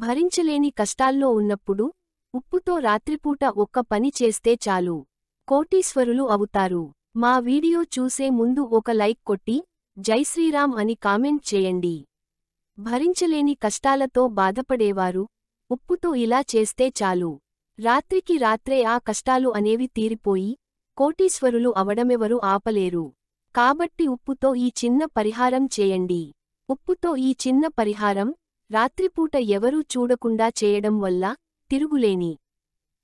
భరించలేని కష్టాల్లో ఉన్నప్పుడు ఉప్పుతో రాత్రిపూట ఒక్క పని చేస్తే చాలు కోటీశ్వరులు అవుతారు. మా వీడియో చూసే ముందు ఒక లైక్ కొట్టి జై శ్రీరామ్ అని కామెంట్ చేయండి. భరించలేని కష్టాలతో బాధపడేవారు ఉప్పుతో ఇలా చేస్తే చాలు రాత్రికి రాత్రే ఆ కష్టాలు అనేవి తీరిపోయి కోటీశ్వరులు అవడమెవరూ ఆపలేరు. కాబట్టి ఉప్పుతో ఈ చిన్న పరిహారం చేయండి. ఉప్పుతో ఈ చిన్న పరిహారం రాత్రిపూట ఎవరూ చూడకుండా చేయడం వల్ల తిరుగులేని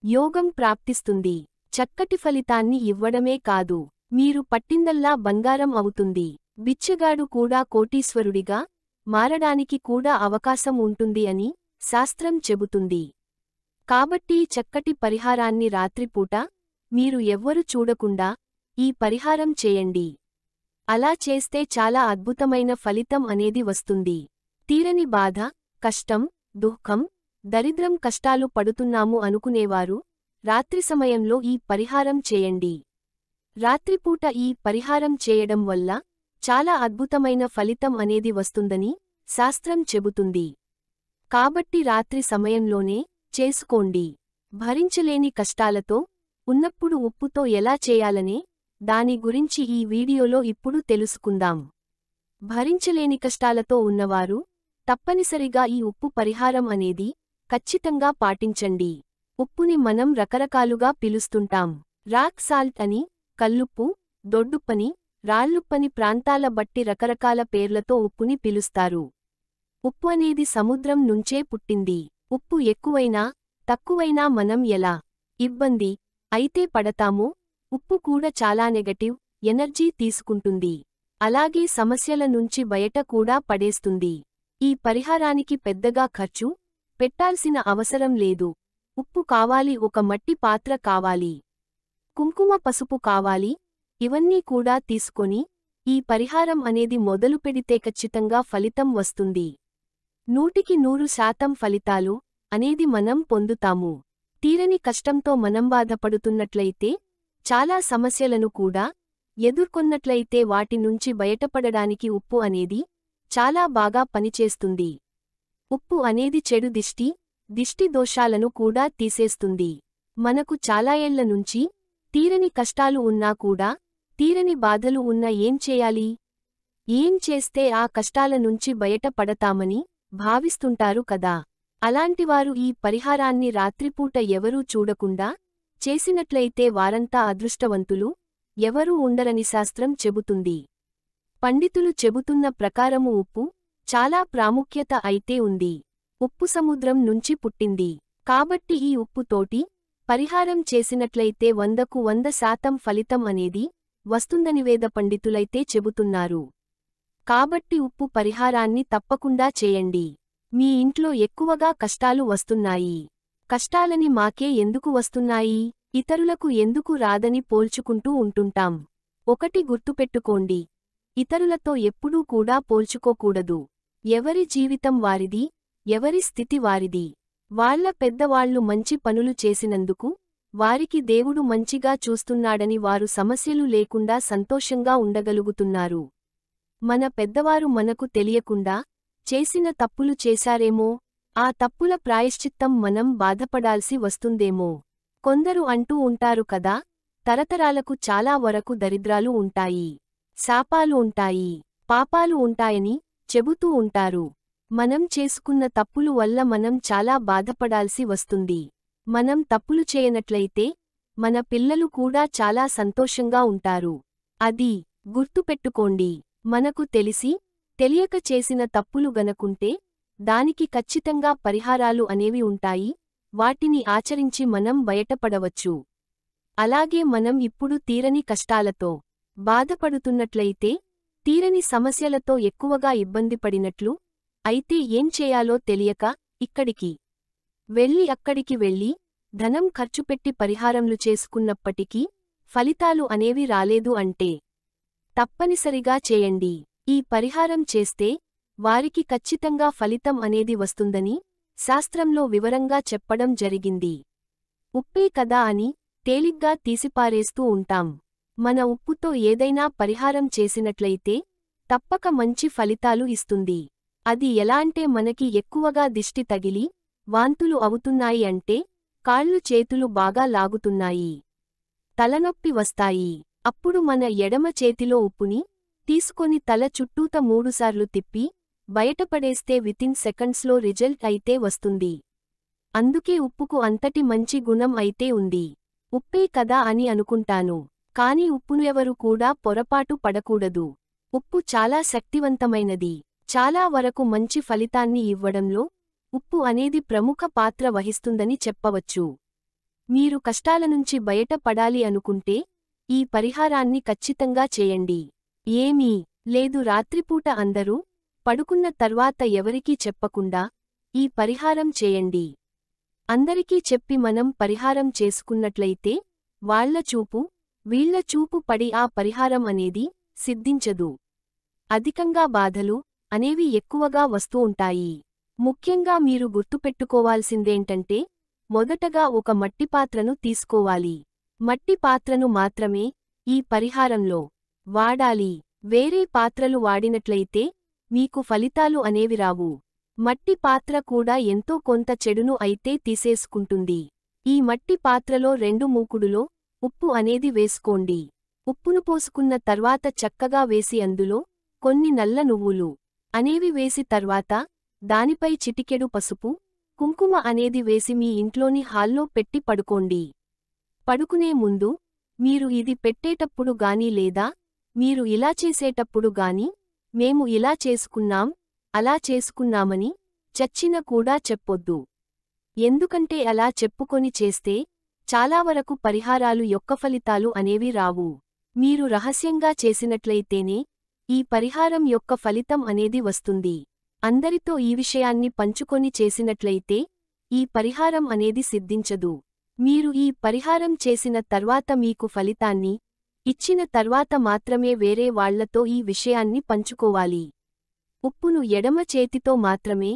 యోగం ప్రాప్తిస్తుంది. చక్కటి ఫలితాన్ని ఇవ్వడమే కాదు, మీరు పట్టిందల్లా బంగారం అవుతుంది. బిచ్చగాడు కూడా కోటీశ్వరుడిగా మారడానికి కూడా అవకాశం ఉంటుంది అని శాస్త్రం చెబుతుంది. కాబట్టి చక్కటి పరిహారాన్ని రాత్రిపూట మీరు ఎవ్వరు చూడకుండా ఈ పరిహారం చేయండి. అలా చేస్తే చాలా అద్భుతమైన ఫలితం అనేది వస్తుంది. తీరని బాధ, కష్టం, దుఃఖం, దరిద్రం కష్టాలు పడుతున్నాము అనుకునేవారు రాత్రి సమయంలో ఈ పరిహారం చేయండి. రాత్రిపూట ఈ పరిహారం చేయడం వల్ల చాలా అద్భుతమైన ఫలితం అనేది వస్తుందని శాస్త్రం చెబుతుంది. కాబట్టి రాత్రి సమయంలోనే చేసుకోండి. భరించలేని కష్టాలతో ఉన్నప్పుడు ఉప్పుతో ఎలా చేయాలనే దాని గురించి ఈ వీడియోలో ఇప్పుడు తెలుసుకుందాం. భరించలేని కష్టాలతో ఉన్నవారు తప్పనిసరిగా ఈ ఉప్పు పరిహారం అనేది ఖచ్చితంగా పాటించండి. ఉప్పుని మనం రకరకాలుగా పిలుస్తుంటాం. రాక్ సాల్ట్ అని, కల్లుప్పు, దొడ్డుప్పని, రాళ్లుప్పని ప్రాంతాల బట్టి రకరకాల పేర్లతో ఉప్పుని పిలుస్తారు. ఉప్పు అనేది సముద్రం నుంచే పుట్టింది. ఉప్పు ఎక్కువైనా తక్కువైనా మనం ఎలా ఇబ్బంది అయితే పడతామో ఉప్పు కూడా చాలా నెగటివ్ ఎనర్జీ తీసుకుంటుంది. అలాగే సమస్యల నుంచి బయట కూడా పడేస్తుంది. ఈ పరిహారానికి పెద్దగా ఖర్చు పెట్టాల్సిన అవసరం లేదు. ఉప్పు కావాలి, ఒక మట్టి పాత్ర కావాలి, కుంకుమ పసుపు కావాలి. ఇవన్నీ కూడా తీసుకొని ఈ పరిహారం అనేది మొదలు పెడితే ఖచ్చితంగా ఫలితం వస్తుంది. 100% ఫలితాలు అనేది మనం పొందుతాము. తీరని కష్టంతో మనం బాధపడుతున్నట్లయితే, చాలా సమస్యలను కూడా ఎదుర్కొన్నట్లయితే వాటి నుంచి బయటపడడానికి ఉప్పు అనేది చాలా బాగా పనిచేస్తుంది. ఉప్పు అనేది చెడు దిష్టి దోషాలను కూడా తీసేస్తుంది. మనకు చాలా ఏళ్ల నుంచి తీరని కష్టాలు ఉన్నా కూడా, తీరని బాధలు ఉన్నా ఏం చేయాలి? ఏం చేస్తే ఆ కష్టాల నుంచి బయట పడతామని భావిస్తుంటారు కదా. అలాంటివారు ఈ పరిహారాన్ని రాత్రిపూట ఎవరూ చూడకుండా చేసినట్లయితే వారంతా అదృష్టవంతులు ఎవరూ ఉండరని శాస్త్రం చెబుతుంది. పండితులు చెబుతున్న ప్రకారము ఉప్పు చాలా ప్రాముఖ్యత అయితే ఉంది. ఉప్పు సముద్రం నుంచి పుట్టింది. కాబట్టి ఈ ఉప్పుతోటి పరిహారం చేసినట్లయితే 100% ఫలితం అనేది వస్తుందని వేద పండితులైతే చెబుతున్నారు. కాబట్టి ఉప్పు పరిహారాన్ని తప్పకుండా చేయండి. మీ ఇంట్లో ఎక్కువగా కష్టాలు వస్తున్నాయి. కష్టాలని మాకే ఎందుకు వస్తున్నాయి, ఇతరులకు ఎందుకు రాదని పోల్చుకుంటూ ఉంటుంటాం. ఒకటి గుర్తుపెట్టుకోండి, ఇతరులతో ఎప్పుడూ కూడా పోల్చుకోకూడదు. ఎవరి జీవితం వారిది, ఎవరి స్థితి వారిది. వాళ్ళ పెద్దవాళ్లు మంచి పనులు చేసినందుకు వారికి దేవుడు మంచిగా చూస్తున్నాడని వారు సమస్యలు లేకుండా సంతోషంగా ఉండగలుగుతున్నారు. మన పెద్దవారు మనకు తెలియకుండా చేసిన తప్పులు చేశారేమో, ఆ తప్పుల ప్రాయశ్చిత్తం మనం బాధపడాల్సి వస్తుందేమో. కొందరు అంటూ ఉంటారు కదా, తరతరాలకు చాలా వరకు దరిద్రాలు ఉంటాయి, శాపాలు ఉంటాయి, పాపాలు ఉంటాయని చెబుతూ ఉంటారు. మనం చేసుకున్న తప్పులు వల్ల మనం చాలా బాధపడాల్సి వస్తుంది. మనం తప్పులు చేయనట్లయితే మన పిల్లలు కూడా చాలా సంతోషంగా ఉంటారు. అది గుర్తుపెట్టుకోండి. మనకు తెలిసి తెలియక చేసిన తప్పులు గనకుంటే దానికి ఖచ్చితంగా పరిహారాలు అనేవి ఉంటాయి. వాటిని ఆచరించి మనం బయటపడవచ్చు. అలాగే మనం ఇప్పుడు తీరని కష్టాలతో బాధపడుతున్నట్లయితే, తీరని సమస్యలతో ఎక్కువగా ఇబ్బంది పడినట్లు అయితే ఏం చేయాలో తెలియక ఇక్కడికి అక్కడికి వెళ్ళి ధనం ఖర్చుపెట్టి పరిహారంలు చేసుకున్నప్పటికీ ఫలితాలు అనేవి రాలేదు అంటే తప్పనిసరిగా చేయండి. ఈ పరిహారం చేస్తే వారికి ఖచ్చితంగా ఫలితం అనేది వస్తుందని శాస్త్రంలో వివరంగా చెప్పడం జరిగింది. ఉప్పే కదా అని తేలిగ్గా తీసిపారేస్తూ ఉంటాం. మన ఉప్పుతో ఏదైనా పరిహారం చేసినట్లయితే తప్పక మంచి ఫలితాలు ఇస్తుంది. అది ఎలాంటే మనకి ఎక్కువగా దిష్టి తగిలి వాంతులు అవుతున్నాయి అంటే కాళ్ళు చేతులు బాగా లాగుతున్నాయి, తలనొప్పి వస్తాయి. అప్పుడు మన ఎడమ చేతిలో ఉప్పుని తీసుకొని తల చుట్టూత 3 సార్లు తిప్పి బయటపడేస్తే వితిన్ సెకండ్స్లో రిజల్ట్ అయితే వస్తుంది. అందుకే ఉప్పుకు అంతటి మంచి గుణం అయితే ఉంది. ఉప్పే కదా అని అనుకుంటాను, కాని ఉప్పును ఎవరు కూడా పొరపాటు పడకూడదు. ఉప్పు చాలా శక్తివంతమైనది. చాలా వరకు మంచి ఫలితాన్ని ఇవ్వడంలో ఉప్పు అనేది ప్రముఖ పాత్ర వహిస్తుందని చెప్పవచ్చు. మీరు కష్టాల నుంచి బయట పడాలి అనుకుంటే ఈ పరిహారాన్ని ఖచ్చితంగా చేయండి. ఏమీ లేదు, రాత్రిపూట అందరూ పడుకున్న తర్వాత ఎవరికీ చెప్పకుండా ఈ పరిహారం చేయండి. అందరికీ చెప్పి మనం పరిహారం చేసుకున్నట్లయితే వాళ్ళ చూపు వీళ్ళ చూపు పడి ఆ పరిహారం అనేది సిద్ధించదు. అధికంగా బాధలు అనేవి ఎక్కువగా వస్తూ ఉంటాయి. ముఖ్యంగా మీరు గుర్తుపెట్టుకోవాల్సిందేంటంటే మొదటగా ఒక మట్టి పాత్రను తీసుకోవాలి. మట్టి పాత్రను మాత్రమే ఈ పరిహారంలో వాడాలి. వేరే పాత్రలు వాడినట్లయితే మీకు ఫలితాలు అనేవి రావు. మట్టి పాత్ర కూడా ఎంతో కొంత చెడును అయితే తీసేసుకుంటుంది. ఈ మట్టి పాత్రలో 2 మూకుడులో ఉప్పు అనేది వేసుకోండి. ఉప్పును పోసుకున్న తర్వాత చక్కగా వేసి అందులో కొన్ని నల్ల నువ్వులు అనేవి వేసి తర్వాత దానిపై చిటికెడు పసుపు, కుంకుమ అనేది వేసి మీ ఇంట్లోని హాల్లో పెట్టి పడుకోండి. పడుకునే ముందు మీరు ఇది పెట్టేటప్పుడు గానీ లేదా మీరు ఇలా చేసేటప్పుడు గానీ మేము ఇలా చేసుకున్నాం అలా చేసుకున్నామని చచ్చిన కూడా చెప్పొద్దు. ఎందుకంటే అలా చెప్పుకొని చేస్తే చాలా వరకు పరిహారాలు యొక్క ఫలితాలు అనేవి రావు. మీరు రహస్యంగా చేసినట్లయితేనే ఈ పరిహారం యొక్క ఫలితం అనేది వస్తుంది. అందరితో ఈ విషయాన్ని పంచుకొని చేసినట్లయితే ఈ పరిహారం అనేది సిద్ధించదు. మీరు ఈ పరిహారం చేసిన తర్వాత మీకు ఫలితాన్ని ఇచ్చిన తర్వాత మాత్రమే వేరే వాళ్లతో ఈ విషయాన్ని పంచుకోవాలి. ఉప్పును ఎడమ చేతితో మాత్రమే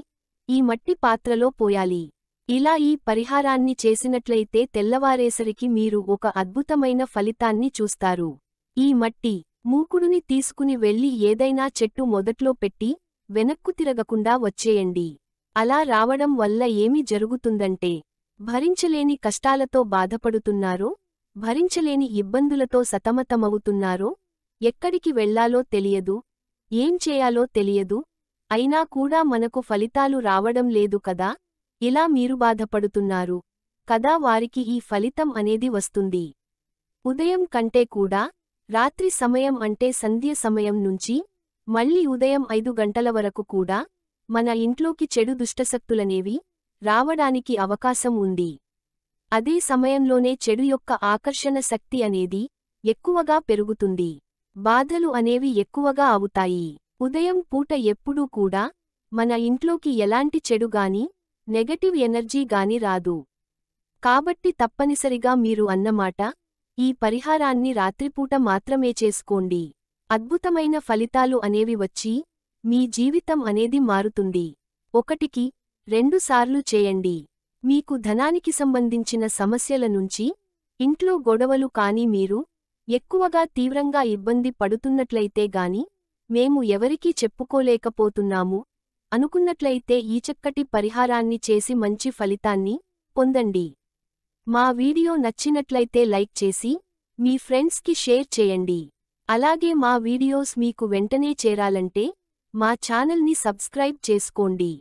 ఈ మట్టి పాత్రలో పోయాలి. ఇలా ఈ పరిహారాన్ని చేసినట్లయితే తెల్లవారేసరికి మీరు ఒక అద్భుతమైన ఫలితాన్ని చూస్తారు. ఈ మట్టి మూకుడుని తీసుకుని వెళ్లి ఏదైనా చెట్టు మొదట్లో పెట్టి వెనక్కు తిరగకుండా వచ్చేయండి. అలా రావడం వల్ల ఏమి జరుగుతుందంటే భరించలేని కష్టాలతో బాధపడుతున్నారో, భరించలేని ఇబ్బందులతో సతమతమవుతున్నారో, ఎక్కడికి వెళ్లాలో తెలియదు, ఏం చేయాలో తెలియదు, అయినా కూడా మనకు ఫలితాలు రావడం లేదు కదా, ఇలా మీరు బాధపడుతున్నారు కదా, వారికి ఈ ఫలితం అనేది వస్తుంది. ఉదయం కంటే కూడా రాత్రి సమయం అంటే సంధ్య సమయం నుంచి మళ్ళీ ఉదయం 5 గంటల వరకు కూడా మన ఇంట్లోకి చెడు దుష్టశక్తులనేవి రావడానికి అవకాశం ఉంది. అదే సమయంలోనే చెడు యొక్క ఆకర్షణ శక్తి అనేది ఎక్కువగా పెరుగుతుంది. బాధలు అనేవి ఎక్కువగా అవుతాయి. ఉదయం పూట ఎప్పుడూ కూడా మన ఇంట్లోకి ఎలాంటి చెడు గాని నెగటివ్ ఎనర్జీ గాని రాదు. కాబట్టి తప్పనిసరిగా మీరు అన్నమాట ఈ పరిహారాన్ని రాత్రిపూట మాత్రమే చేసుకోండి. అద్భుతమైన ఫలితాలు అనేవి వచ్చి మీ జీవితం అనేది మారుతుంది. 1కి 2 సార్లు చేయండి. మీకు ధనానికి సంబంధించిన సమస్యల నుంచి, ఇంట్లో గొడవలు కానీ మీరు ఎక్కువగా తీవ్రంగా ఇబ్బంది పడుతున్నట్లయితే గాని మేము ఎవరికీ చెప్పుకోలేకపోతున్నాము అనుకున్నట్లయితే ఈ చక్కటి పరిహారాన్ని చేసి మంచి ఫలితాన్ని పొందండి. మా వీడియో నచ్చినట్లయితే లైక్ చేసి మీ ఫ్రెండ్స్కి షేర్ చేయండి. అలాగే మా వీడియోస్ మీకు వెంటనే చేరాలంటే మా ఛానల్ని సబ్స్క్రైబ్ చేసుకోండి.